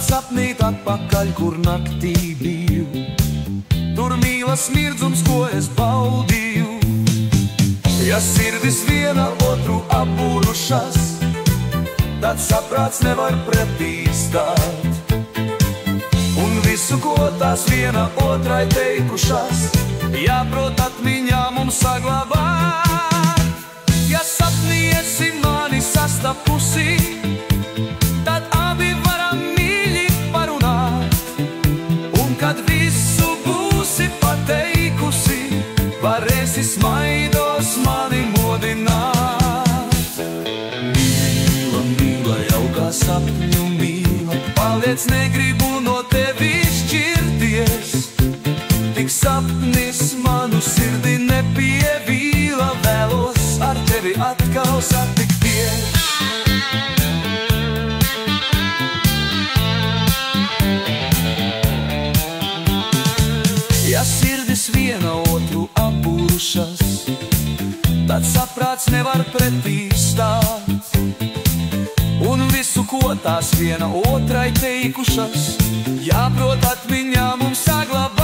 sapnīt atpakaļ, kur naktī biju. Tur mīlas mirdzums, ko es baudīju. Ja sirdis viena otru apbūrušas, tad saprāts nevar pretī stāt. Un visu, ko tās viena otrai teikušas, jāprot atmiņā mums saglabāt. Ja sapnī esi mani sastapusi, tad abi varam mīļi parunāt. Un kad visu būsi pateikusi, varēsi smaidos mani modināt. Mīla, mīla, jau kā sapņu mīla, paliec, negribu no tevi šķirties. Tik sapnis manu sirdi nepievīla, vēlos ar tevi atkal satikties. Ja sirdis viena otru apbūrušas, tad saprāts nevar pretī stāt. Un visu, ko tās viena otrai teikušas, jāprot atmiņā mums saglabāt.